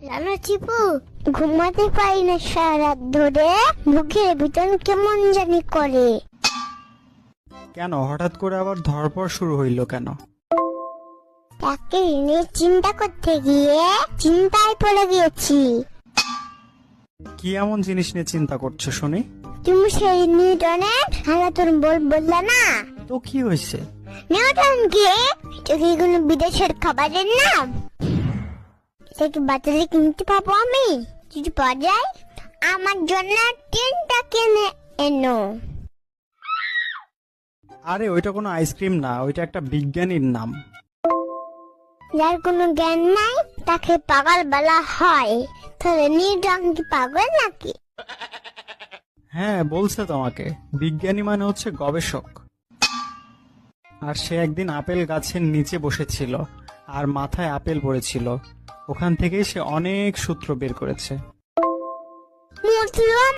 জানো চিপু, ঘুমাতে পারি না সারা রাত ধরে, বুকের ভিতর কেমন জানি করে। কেন হঠাৎ করে আবার ধরপড় শুরু হইল কেন? তাকে নিয়ে চিন্তা করতে গিয়ে চিন্তায় পড়ে গিয়েছি। কি এমন জিনিস নিয়ে চিন্তা করছো শুনি? তুমি সেই নিউটনের হারাতন বললে না? তো কি হয়েছে? নিউটন কি এটা কি কোনো বিদেশের খাবারের নাম? এটা কি বাজারে কিনতে পাবো আমি? যদি পাওয়া যায় আমার জন্য 3টা কিনে এনো। আরে ওইটা কোনো আইসক্রিম না, ওইটা একটা বিজ্ঞানীর নাম। যার কোনো জ্ঞান নাই তাকে পাগল বলা হয়। তাহলে নিউটন কি পাগল নাকি? হ্যাঁ বলছে তোমাকে, বিজ্ঞানী মানে হচ্ছে গবেষক। আর সে একদিন আপেল গাছের নিচে বসেছিল আর মাথায় আপেল পড়েছিল, ওখান থেকেই সে অনেক সূত্র বের করেছে। মতলব